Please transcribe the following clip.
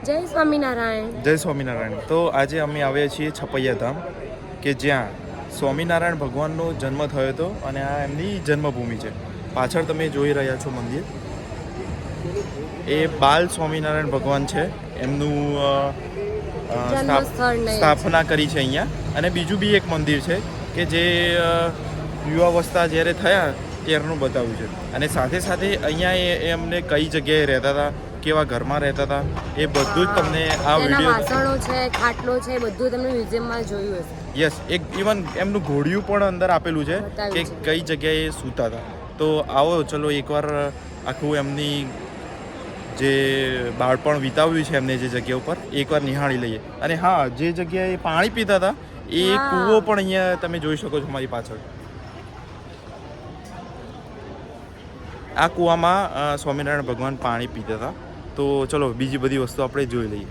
જય સ્વામિનારાયણ. જય સ્વામિનારાયણ. તો આજે અમે આવ્યા છીએ છપૈયા ધામ, કે જ્યાં સ્વામિનારાયણ ભગવાનનો જન્મ થયો હતો અને આ એમની જન્મભૂમિ છે. પાછળ તમે જોઈ રહ્યા છો મંદિર, એ બાલ સ્વામિનારાયણ ભગવાન છે. એમનું સ્થાપના કરી છે અહીંયા. અને બીજું બી એક મંદિર છે કે જે યુવાવસ્થા જ્યારે થયા ત્યારનું બતાવ્યું છે. અને સાથે સાથે અહીંયા એમને કઈ જગ્યાએ રહેતા હતા, કેવા ઘરમાં રહેતા હતા, એ બધું જ તમને આ વિડીયો, વાસણો છે, ખાટલો છે, બધું તમને મ્યુઝિયમમાં જોયું હશે. યસ, એક ઇવન એમનું ઘોડિયું પણ અંદર આપેલું છે કે કઈ જગ્યાએ સૂતા હતા. તો આવો ચલો એકવાર આખું એમની જે બાળપણ વિતાવ્યું છે એમને જે જગ્યા ઉપર એકવાર નિહાળી લઈએ. અને હા, જે જગ્યાએ પાણી પીતા હતા એ કૂવો પણ અહીંયા તમે જોઈ શકો છો મારી પાછળ. આ કૂવામાં સ્વામિનારાયણ ભગવાન પાણી પીતા હતા. તો ચલો બીજી બધી વસ્તુ આપણે જોઈ લઈએ.